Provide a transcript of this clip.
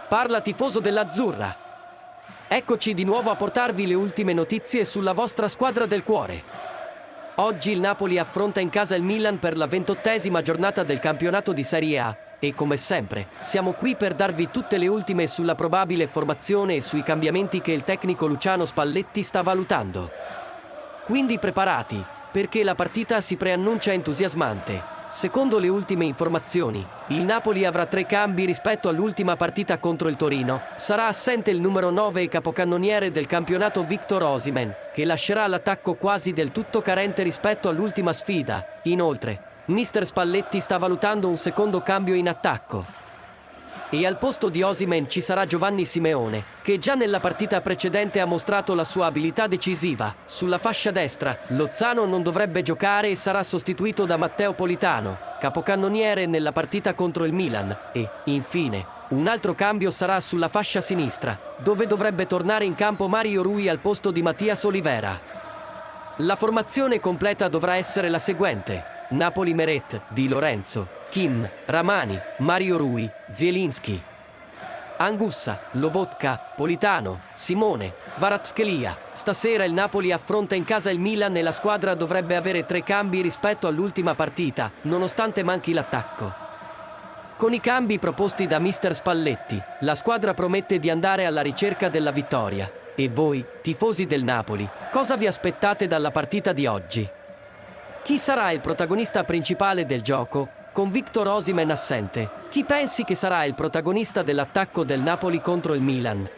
Parla tifoso dell'Azzurra. Eccoci di nuovo a portarvi le ultime notizie sulla vostra squadra del cuore. Oggi il Napoli affronta in casa il Milan per la 28ª giornata del campionato di Serie A e, come sempre, siamo qui per darvi tutte le ultime sulla probabile formazione e sui cambiamenti che il tecnico Luciano Spalletti sta valutando. Quindi preparati, perché la partita si preannuncia entusiasmante. Secondo le ultime informazioni, il Napoli avrà 3 cambi rispetto all'ultima partita contro il Torino. Sarà assente il numero 9 e capocannoniere del campionato Victor Osimhen, che lascerà l'attacco quasi del tutto carente rispetto all'ultima sfida. Inoltre, mister Spalletti sta valutando un secondo cambio in attacco. E al posto di Osimhen ci sarà Giovanni Simeone, che già nella partita precedente ha mostrato la sua abilità decisiva. Sulla fascia destra, Lozano non dovrebbe giocare e sarà sostituito da Matteo Politano, capocannoniere nella partita contro il Milan. E, infine, un altro cambio sarà sulla fascia sinistra, dove dovrebbe tornare in campo Mario Rui al posto di Mattias Olivera. La formazione completa dovrà essere la seguente: Napoli Meret, Di Lorenzo, Kim, Ramani, Mario Rui, Zielinski, Angussa, Lobotka, Politano, Simone, Kvaratskhelia. Stasera il Napoli affronta in casa il Milan e la squadra dovrebbe avere 3 cambi rispetto all'ultima partita, nonostante manchi l'attacco. Con i cambi proposti da mister Spalletti, la squadra promette di andare alla ricerca della vittoria. E voi, tifosi del Napoli, cosa vi aspettate dalla partita di oggi? Chi sarà il protagonista principale del gioco? Con Victor Osimhen assente, chi pensi che sarà il protagonista dell'attacco del Napoli contro il Milan?